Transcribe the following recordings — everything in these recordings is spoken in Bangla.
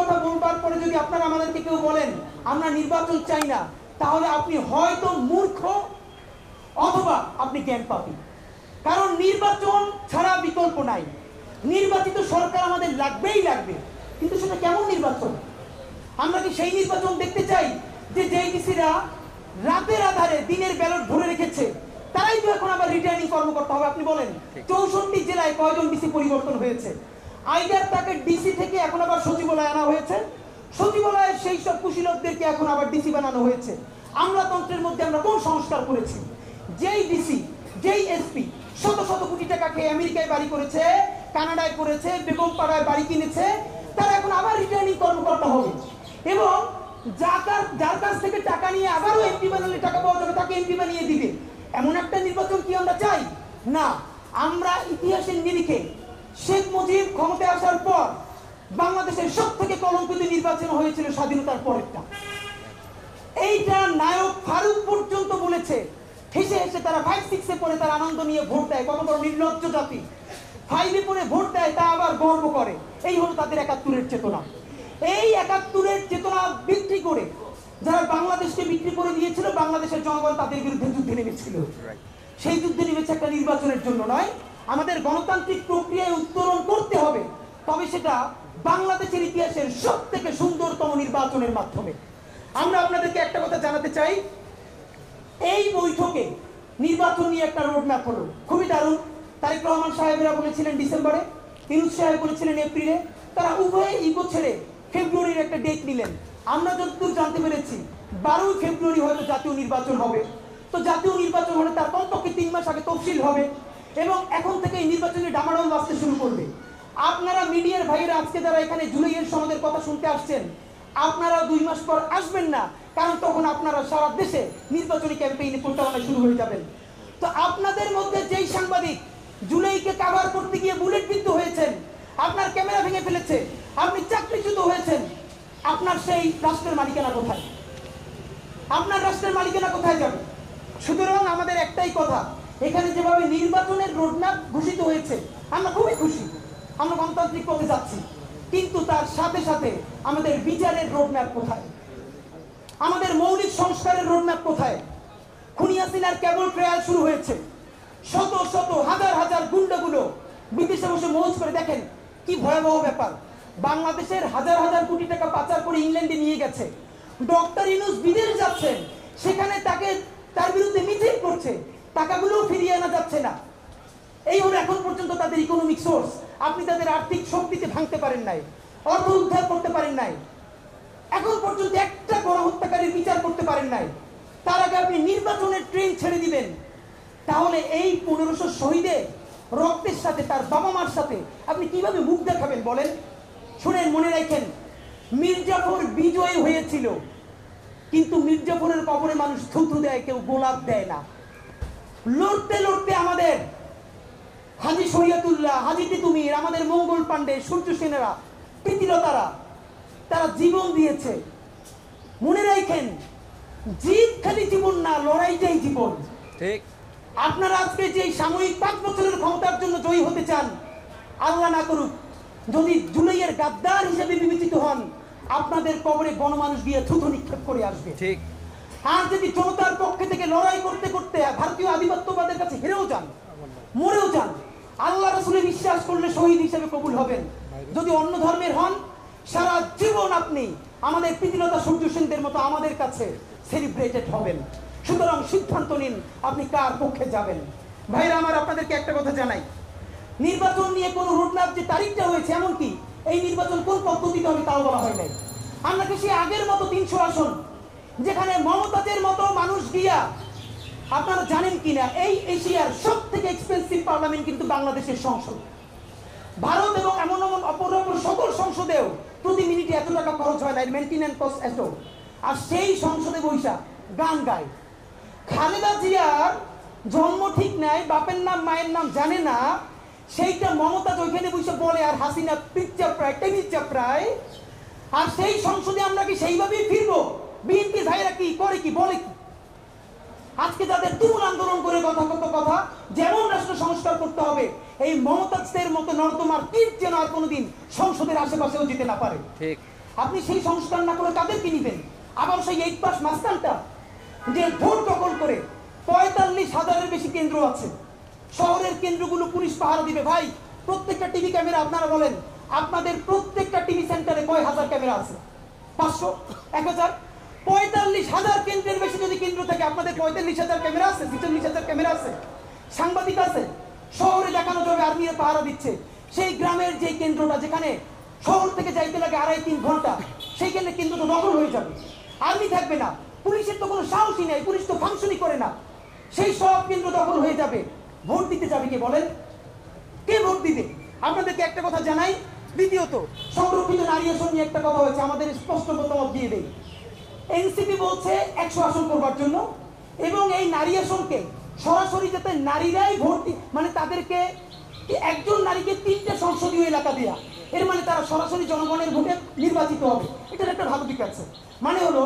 কথা বলবার পরে যদি আপনারা আমাদেরকে কেউ বলেন আমরা নির্বাচন চাই না, তাহলে আপনি হয়তো মূর্খ অথবা আপনি জ্ঞান পাপী। কারণ নির্বাচন ছাড়া বিকল্প নাই। নির্বাচিত সরকার আমাদের লাগবেই লাগবে, কিন্তু সেটা কেমন নির্বাচন? আমরা কি সেই নির্বাচন দেখতে চাই যে জেডিসিরা রাতের আধারে দিনের ব্যালট ভরে রেখেছে, তারাই তো এখন আবার রিটার্নিং কর্মকর্তা হবে? আপনি বলেন 64 জেলায় কয়জন ডিসি পরিবর্তন হয়েছে? আইদার তাকে ডিসি থেকে এখন আবার সচিবালয়ে আনা হয়েছে, সচিবালয়ের সেই সব কুশীলবদেরকে এখন আবার ডিসি বানানো হয়েছে। আমলাতন্ত্রের মধ্যে আমরা কোন সংস্কার করেছি? যেই ডিসি, যেই এসপি শত শত কোটি টাকা খেয়ে আমেরিকায় বাড়ি করেছে, কানাডায় করেছে, বেগমপাড়ায় বাড়ি কিনেছে, তারা এখন আবার রিটার্নিং কর্মকর্তা হবে। এবং যার কাছ থেকে টাকা নিয়ে আবারও এমপি বানালে টাকা পাওয়া যাবে, তাকে এমপি বানিয়ে দিবে। এমন একটা নির্বাচন কি আমরা চাই? না। আমরা ইতিহাসের নিরিখে শেখ মুজিব ক্ষমতায় আসার পর বাংলাদেশের সব থেকে কলঙ্কিত নির্বাচন হয়েছিল স্বাধীনতার পরেরটা। এইটা নায়ক ফারুক পর্যন্ত বলেছে। হেসে হেসে তারা 5-6-এ পড়ে তারা আনন্দ নিয়ে ভোট দেয়। কত বড় নির্লজ্জ জাতি! 5-এ পড়ে ভোট দেয়, তা আবার গর্ব করে। এই হলো তাদের 71-এর চেতনা। এই 71-এর চেতনা বিক্রি করে যারা বাংলাদেশকে বিক্রি করে দিয়েছিল, বাংলাদেশের জনগণ তাদের বিরুদ্ধে যুদ্ধে নেমেছিল। সেই যুদ্ধে নেমেছে একটা নির্বাচনের জন্য নয়। আমাদের গণতান্ত্রিক প্রক্রিয়ায় উত্তরণ করতে হবে, তবে সেটা বাংলাদেশের ইতিহাসের সব থেকে সুন্দরতম নির্বাচনের মাধ্যমে। আমরা আপনাদেরকে একটা কথা জানাতে চাই, এই বৈঠকে নির্বাচন নিয়ে একটা রোডম্যাপ হলো, খুবই দারুণ। তারেক রহমান সাহেবেরা বলেছিলেন ডিসেম্বরে, ইউনূস সাহেব বলেছিলেন এপ্রিলে। তারা উভয়ে ইগো ছেড়ে ফেব্রুয়ারির একটা ডেট নিলেন। আমরা যতদূর জানতে পেরেছি 12 ফেব্রুয়ারি হয়তো জাতীয় নির্বাচন হবে। তো জাতীয় নির্বাচন হলে তার কমপক্ষে 3 মাস আগে তফসিল হবে এবং এখন থেকে এই নির্বাচনী ডামাডোল বাজতে শুরু করবে। আপনারা মিডিয়ার ভাইয়েরা আজকে যারা এখানে জুলাইয়ের সনদের কথা শুনতে আসছেন, আপনারা 2 মাস পর আসবেন না, কারণ তখন আপনারা সারা দেশে নির্বাচনী ক্যাম্পেইনে পরিচালনা শুরু হয়ে যাবেন। তো আপনাদের মধ্যে যেই সাংবাদিক জুলাইকে কভার করতে গিয়ে বুলেট বিদ্ধ হয়েছেন, আপনার ক্যামেরা ভেঙে ফেলেছে, আপনি চাকরিচ্যুত হয়েছেন, আপনার সেই রাষ্ট্রের মালিকানা কোথায়? আপনার রাষ্ট্রের মালিকানা কোথায় যাবে? সুতরাং আমাদের একটাই কথা, এখানে যেভাবে নির্বাচনের রোডম্যাপ ঘোষিত হয়েছে আমরা খুবই খুশি, আমরা গণতান্ত্রিক পথে যাচ্ছি। কিন্তু তার সাথে সাথে আমাদের বিচারের রোডম্যাপ কোথায়? আমাদের মৌলিক সংস্কারের রোডম্যাপ কোথায়? খুনি হাসিনার কেবল ট্রায়াল শুরু হয়েছে। শত শত হাজার হাজার গুন্ডাগুলো বিদেশে বসে মৌজ করে। দেখেন কি ভয়াবহ ব্যাপার, বাংলাদেশের হাজার হাজার কোটি টাকা পাচার করে ইংল্যান্ডে নিয়ে গেছে। ডক্টর ইউনূস বিদেশ যাচ্ছেন, সেখানে তার বিরুদ্ধে মিছিল করছে, টাকাগুলো ফিরিয়ে আনা যাচ্ছে না। এই হলো এখন পর্যন্ত তাদের ইকোনমিক সোর্স। আপনি তাদের আর্থিক শক্তিতে ভাঙতে পারেন নাই, অর্থ উদ্ধার করতে পারেন নাই, এখন পর্যন্ত একটা গণহত্যাকারীর বিচার করতে পারেন নাই। তার আগে আপনি নির্বাচনের ট্রেন ছেড়ে দিবেন, তাহলে এই 1500 শহীদের রক্তের সাথে, তার বাবা মার সাথে আপনি কিভাবে মুখ দেখাবেন বলেন? শুনেন, মনে রাখেন, মির্জাফর বিজয় হয়েছিল, কিন্তু মির্জাফরের কবরে মানুষ থুতু দেয়, কেউ গোলাপ দেয় না। লড়তে লড়তে আমাদের হাজী শরিয়তুল্লাহ, হাজী তিতুমির, আমাদের মঙ্গল পাণ্ডে, সূর্য সেনেরা, প্রীতিলতারা, তারা জীবন দিয়েছে। মনে রাখেন, জিত খালি জীবন না, লড়াইটাই জীবন। ঠিক। আপনারা আজকে যে সাময়িক 5 বছরের ক্ষমতার জন্য জয়ী হতে চান, আল্লাহ না করুক যদি জুলাইয়ের গাদ্দার হিসেবে বিবেচিত হন, আপনাদের কবরে গণমানুষ গিয়ে থুতু নিক্ষেপ করে আসবে। ঠিক। আর যদি জনতার পক্ষে থেকে লড়াই করতে করতে ভারতীয় আধিপত্যবাদের কাছে হেরেও যান, মরেও যান, আল্লাহ রাসূলে বিশ্বাস করলে শহীদ হিসেবে কবুল হবেন। যদি অন্য ধর্মের হন, সারা জীবন আপনি আমাদের প্রীতিলতা সূর্য সেনদের মতো আমাদের কাছে সেলিব্রেটেড হবেন। সুতরাং সিদ্ধান্ত নিন আপনি কার পক্ষে যাবেন। ভাইরা আমার, আপনাদেরকে একটা কথা জানাই, নির্বাচন নিয়ে কোন রোডম্যাপ যে তারিখটা হয়েছে, এমনকি এই নির্বাচন কোন পদ্ধতিতে হবে তাও বলা হয় নাই। আমরা কি সেই আগের মতো 300 আসন, যেখানে মমতাজের মতো মানুষ গিয়া, আপনারা জানেন কিনা এই এশিয়ার সব থেকে এক্সপেন্সিভ পার্লামেন্ট কিন্তু বাংলাদেশের সংসদ। ভারত এবং এমন এমন অপর অপর সকল সংসদেও প্রতি মিনিটে এত টাকা খরচ হয় না, মেইনটেনেন্স কস্ট এত। আর সেই সংসদে বৈশা গান গায়। খালেদা জিয়ার জন্ম ঠিক নাই, বাপের নাম মায়ের নাম জানে না, সেইটা মমতাজ ওইখানে বসে বলে, আর হাসিনা পিচ্চা প্রায় টেনিস চাপড়ায়। আর সেই সংসদে আমরা কি সেইভাবেই ফিরবো? বিএনপি ভাইরা কি করে, কি বলে কি? আজকে তাদের তুমুল আন্দোলন করে কথা যেমন রাষ্ট্র সংস্কার করতে হবে, এই মমতাজদের মতো নর্দমার তীর যেন আর কোনোদিন সংসদের আশেপাশেও যেতে না পারে। ঠিক। আপনি সেই সংস্কার না করে তাদেরকে নিবেন। আবার সেই 8 পাস মাস্টারটা যে ভোট দখল করে 45,000-এর বেশি কেন্দ্র আছে, শহরের কেন্দ্রগুলো পুলিশ পাহারা দিবে। ভাই, প্রত্যেকটা টিভি ক্যামেরা আপনারা বলেন, আপনাদের প্রত্যেকটা টিভি সেন্টারে কয় হাজার ক্যামেরা আছে? 500, 1000? 45,000 কেন্দ্রের বেশি যদি কেন্দ্র থাকে, আপনাদের 45,000 ক্যামেরা আছে, 46,000 ক্যামেরা আছে, সাংবাদিক আছে। শহরে দেখানো যাবে আর্মিরা পাহারা দিচ্ছে। সেই গ্রামের যে কেন্দ্রটা, যেখানে শহর থেকে যাইতে লাগে 2.5-3 ঘন্টা, সেইখানে কেন্দ্রটা দখল হয়ে যাবে, আর্মি থাকবে না, পুলিশের তো কোনো সাহসই নেই, পুলিশ তো ফাংশনই করে না, সেই সব কেন্দ্র দখল হয়ে যাবে। ভোট দিতে যাবে কে বলেন? কে ভোট দিবে? আপনাদেরকে একটা কথা জানাই। দ্বিতীয়ত, সংরক্ষিত নারী আসন নিয়ে একটা কথা হয়েছে, আমাদের স্পষ্ট মতামত দিয়ে দেই। এনসিপি বলছে 100 আসন করবার জন্য, এবং এই নারী আসনকে সরাসরি যাতে নারীরাই ভোট, মানে তাদেরকে একজন নারীকে 3টে সংসদীয় এলাকা দেয়া, এর মানে তারা সরাসরি জনগণের ভোটে নির্বাচিত হবে। এটার একটা ভালো দিক আছে। মানে হলো,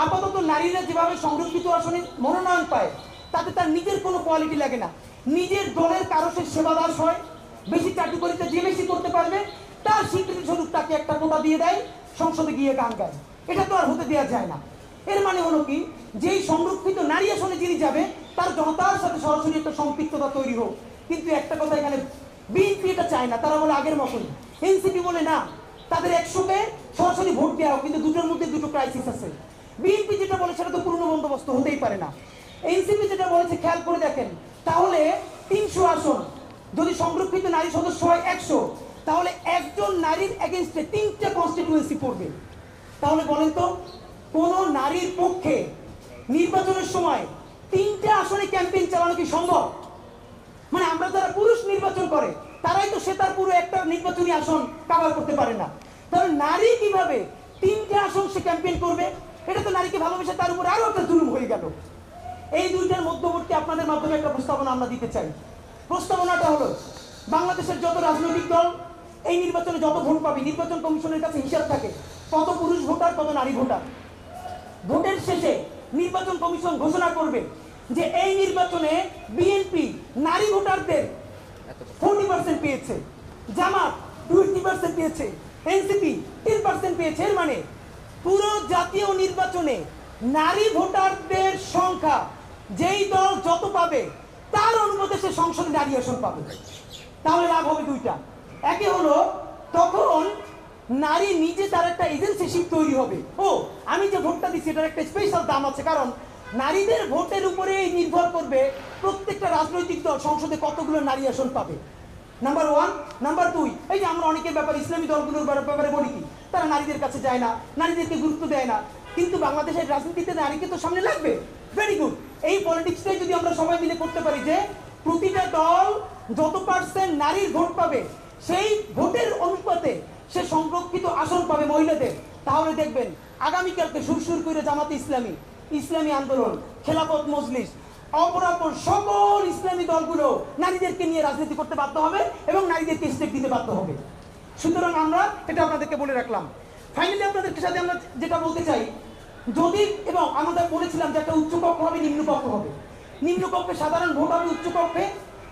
আপাতত নারীরা যেভাবে সংরক্ষিত আসনে মনোনয়ন পায়, তাতে তার নিজের কোনো কোয়ালিটি লাগে না, নিজের দলের কারো সে সেবাদাস হয়, বেশি চাটুকারিতা যে বেশি করতে পারবে তার স্বীকৃতি স্বরূপ তাকে একটা কোটা দিয়ে দেয়, সংসদে গিয়ে গান গায়। এটা তো আর হতে দেওয়া যায় না। এর মানে হলো কি, যেই সংরক্ষিত নারী আসনে যিনি যাবে তার জনতার সাথে সরাসরি একটা সম্পৃক্ততা তৈরি হোক। কিন্তু একটা কথা এখানে, বিএনপি এটা চায় না, তারা বলে আগের মতোই। এনসিপি বলে না, তাদের 100-কে সরাসরি ভোট দেওয়া হোক, কিন্তু দুটোর মধ্যে দুটো ক্রাইসিস আছে। বিএনপি যেটা বলে সেটা তো পূর্ণ বন্দোবস্ত হতেই পারে না। এনসিপি যেটা বলেছে খেয়াল করে দেখেন, তাহলে 300 আসন যদি সংরক্ষিত নারী সদস্য হয় 100, তাহলে একজন নারীর এগেইনস্টে 3টে কনস্টিটিউয়েন্সি পড়বে। তাহলে বলেন তো, কোন নারীর পক্ষে নির্বাচনের সময় 3টে আসনে ক্যাম্পেইন চালানো কি সম্ভব? মানে আমরা যারা পুরুষ নির্বাচন করে, তারাই তো সে তার পুরো একটা নির্বাচনী আসন কভার করতে পারে না। তাহলে নারী কিভাবে 3টে আসন সে ক্যাম্পেইন করবে? এটা তো নারীকে ভালোবেসে তার উপর আরো একটা জুলুম হয়ে গেল। এই দুইটার মধ্যবর্তী আপনাদের মাধ্যমে একটা প্রস্তাবনা আমরা দিতে চাই। প্রস্তাবনাটা হলো, বাংলাদেশের যত রাজনৈতিক দল এই নির্বাচনে যত ভোট পাবে, নির্বাচন কমিশনের কাছে হিসাব থাকে কত পুরুষ ভোটার, কত নারী ভোটার। ভোটের শেষে নির্বাচন কমিশন ঘোষণা করবে যে এই নির্বাচনে বিএনপি নারী ভোটারদের 40% পেয়েছে, জামাত 20% পেয়েছে, এনসিপি 10% পেয়েছে। এর মানে পুরো জাতীয় নির্বাচনে নারী ভোটারদের সংখ্যা যেই দল যত পাবে, তার অনুপাতে সে সংসদে নারী আসন পাবে। তাহলে লাভ হবে দুইটা। একে হলো, তখন নারী নিজে তার একটা এজেন্সিশিপ তৈরি হবে। ও, আমি যে ভোটটা দিচ্ছি এটার একটা স্পেশাল দাম আছে, কারণ নারীদের ভোটের উপরে নির্ভর করবে প্রত্যেকটা রাজনৈতিক দল সংসদে কতগুলো নারী আসন পাবে। নাম্বার 1। নাম্বার 2, এই যে আমরা অনেকের ব্যাপারে ইসলামী দলগুলোর ব্যাপারে বলি কি, তারা নারীদের কাছে যায় না, নারীদেরকে গুরুত্ব দেয় না, কিন্তু বাংলাদেশের রাজনীতিতে নারীকে তো সামনে লাগবে। Very good. এই পলিটিক্সটাই যদি আমরা সবাই মিলে করতে পারি যে প্রতিটা দল যত পার্সেন্ট নারীর ভোট পাবে, সেই ভোটের অনুপাতে সে সংরক্ষিত আসন পাবে মহিলাদের, তাহলে দেখবেন আগামীকালকে সুরসুর করে জামাতে ইসলামী, ইসলামী আন্দোলন, খেলাফত মজলিস, অপরাপর সকল ইসলামী দলগুলো নারীদেরকে নিয়ে রাজনীতি করতে বাধ্য হবে এবং নারীদেরকে স্টেক দিতে বাধ্য হবে। সুতরাং আমরা এটা আপনাদেরকে বলে রাখলাম। ফাইনালি আপনাদের সাথে আমরা যেটা বলতে চাই, যদি, এবং আমরা বলেছিলাম যে একটা উচ্চকক্ষ হবে, নিম্নকক্ষ হবে। নিম্নকক্ষে সাধারণ ভোট হবে, উচ্চকক্ষে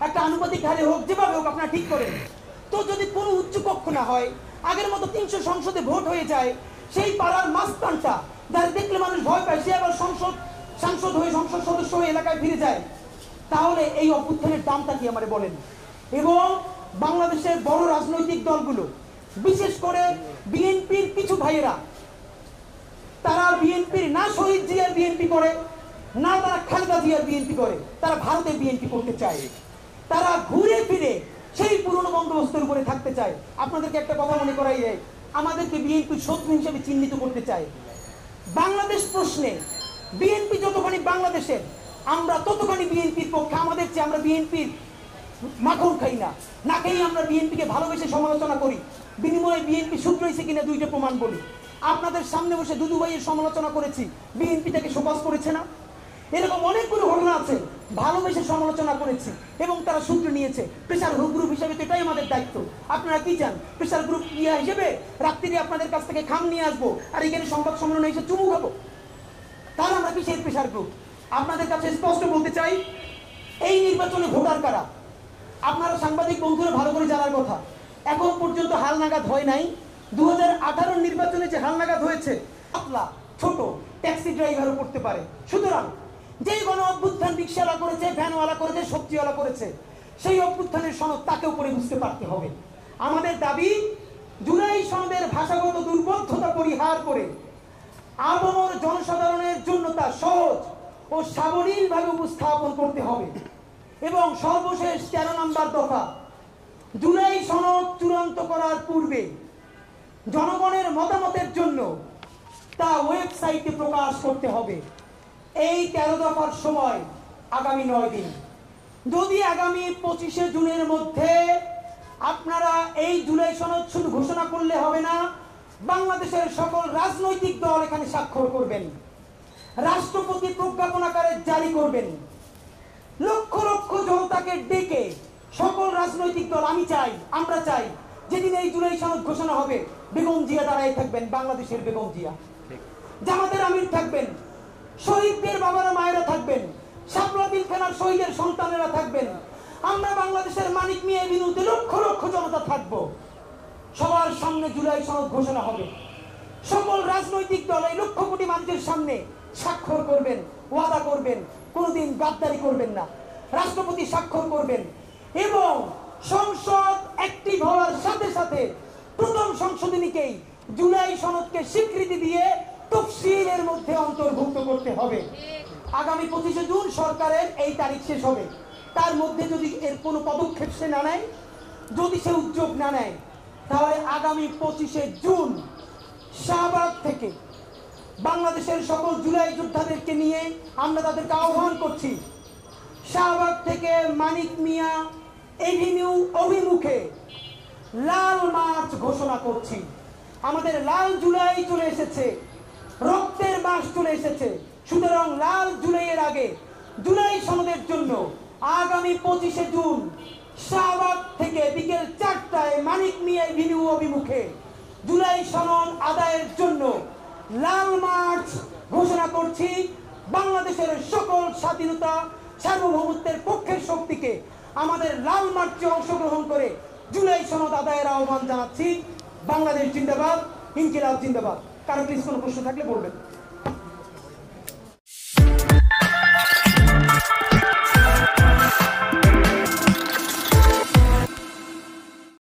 একটা আনুপাতিক হারে হোক, যেভাবে হোক আপনারা ঠিক করেন। তো যদি কোনো উচ্চকক্ষ না হয়, আগের মতো 300 সংসদে ভোট হয়ে যায়, সেই পাড়ার মাস্তানটা যারা দেখলে মানুষ ভয় পায়, সে আবার সাংসদ হয়ে, সংসদ সদস্য হয়ে এলাকায় ফিরে যায়, তাহলে এই অভ্যুত্থানের দামটা কি আমারে বলেন? এবং বাংলাদেশের বড় রাজনৈতিক দলগুলো, বিশেষ করে বিএনপির কিছু ভাইয়েরা, তারা বিএনপির না শহীদ জিয়ার বিএনপি করে, না তারা খালেদা জিয়ার বিএনপি করে, তারা ভারতের বিএনপি করতে চায়। তারা ঘুরে ফিরে সেই পুরনো বন্দোবস্তের উপরে থাকতে চায়। আপনাদেরকে একটা কথা মনে করাই যায়, আমাদেরকে বিএনপি শত্রু হিসেবে চিহ্নিত করতে চায়। বাংলাদেশ প্রশ্নে বিএনপি যতখানি বাংলাদেশের, আমরা ততখানি বিএনপির পক্ষে। আমাদের চেয়ে আমরা বিএনপির মাখন খাই না, না খেয়ে আমরা বিএনপিকে ভালোবেসে সমালোচনা করি, বিনিময়ে বিএনপি সূত্র হয়েছে কিনা দুইটা প্রমাণ বলি। আপনাদের সামনে বসে দুদু ভাইয়ের সমালোচনা করেছি, বিএনপি তাকে শোকজ করেছে না? এরকম অনেকগুলো ঘটনা আছে, ভালোবেসে সমালোচনা করেছি এবং তারা সূত্র নিয়েছে। প্রেসার গ্রুপ হিসেবে তো এটাই আমাদের দায়িত্ব। আপনারা কি চান, প্রেসার গ্রুপ ইয়া হিসেবে রাত্রিরে আপনাদের কাছ থেকে খাম নিয়ে আসবো আর এখানে সংবাদ সম্মেলনে এসে চুমু খাবো? তাহলে আমরা কি সেই প্রেসার গ্রুপ? আপনাদের কাছে স্পষ্ট বলতে চাই, এই নির্বাচনে ভোটার কারা আপনারা সাংবাদিক বন্ধুরা ভালো করে জানার কথা। এখন পর্যন্ত হাল নাগাদ হয় নাই 2018 নির্বাচনে যে হালনাগাদ হয়েছে পাতলা ছোট ট্যাক্সি ড্রাইভারও করতে পারে। সুতরাং যেই গণ অভ্যুত্থান রিক্সাওয়ালা করেছে, ভ্যানওয়ালা করেছে, সবজিওয়ালা করেছে, সেই অভ্যুত্থানের সনদ তাকেও পরে বুঝতে পারতে হবে। আমাদের দাবি জুলাই সনদের ভাষাগত দুর্বোধ্যতা পরিহার করে আপামর জনসাধারণের জন্য তা সহজ ও সাবলীলভাবে উপস্থাপন করতে হবে। এবং সর্বশেষ 13 নম্বর দফা, জুলাই সনদ চূড়ান্ত করার পূর্বে জনগণের মতামতের জন্য তা ওয়েবসাইটে প্রকাশ করতে হবে। এই 13 দফার সময় আগামী 9 দিন। যদি আগামী 25শে জুনের মধ্যে আপনারা এই জুলাই সনদ শুধু ঘোষণা করলে হবে না, বাংলাদেশের সকল রাজনৈতিক দল এখানে স্বাক্ষর করবেন, রাষ্ট্রপতি প্রজ্ঞাপন আকারে জারি করবেন, লক্ষ লক্ষ জনতাকে ডেকে সকল রাজনৈতিক দল, আমি চাই, আমরা চাই, যেদিন এই জুলাই সনদ ঘোষণা হবে বেগম জিয়া দাঁড়ায় থাকবেন, বাংলাদেশের বেগম জিয়া, জামাতের আমির থাকবেন, শহীদদের বাবারা মায়েরা থাকবেন, শাপলা পিলখানার শহীদের সন্তানেরা থাকবেন, আমরা বাংলাদেশের মানিক মিয়া বিনুতে লক্ষ লক্ষ জনতা থাকব। সবার সামনে জুলাই সনদ ঘোষণা হবে। সকল রাজনৈতিক দল এই লক্ষ কোটি মানুষের সামনে স্বাক্ষর করবেন, ওয়াদা করবেন, কোনোদিন গাদ্দারি করবেন না, রাষ্ট্রপতি স্বাক্ষর করবেন এবং সংসদ অ্যাক্টিভ হওয়ার সাথে সাথে প্রথম সংশোধনীকেই জুলাই সনদকে স্বীকৃতি দিয়ে তফসিলের মধ্যে অন্তর্ভুক্ত করতে হবে। আগামী 25শে জুন সরকারের এই তারিখ শেষ হবে। তার মধ্যে যদি এর কোনো পদক্ষেপ সে না নেয়, যদি সে উদ্যোগ না নেয়, তাহলে আগামী 25শে জুন শাহবাগ থেকে বাংলাদেশের সকল জুলাই যোদ্ধাদেরকে নিয়ে আমরা তাদেরকে আহ্বান করছি, শাহবাগ থেকে মানিক মিয়া এভিনিউ অভিমুখে লাল মার্চ ঘোষণা করছি। আমাদের লাল জুলাই চলে এসেছে, রক্তের মাস চলে এসেছে। সুতরাং লাল জুলাইয়ের আগে জুলাই সনদের জন্য আগামী 25শে জুন শাহবাগ থেকে বিকেল 4টায় মানিক মিয়া এভিনিউ অভিমুখে জুলাই সনদ আদায়ের জন্য লাল মার্চ ঘোষণা করছি। বাংলাদেশের সকল স্বাধীনতা সার্বভৌমত্বের পক্ষের শক্তিকে আমাদের লাল মার্চে অংশগ্রহণ করে জুলাই সনদ আদায়ের আহ্বান জানাচ্ছি। বাংলাদেশ জিন্দাবাদ, ইনকিলাব জিন্দাবাদ। কারো প্লিজ কোনো প্রশ্ন থাকলে বলবেন।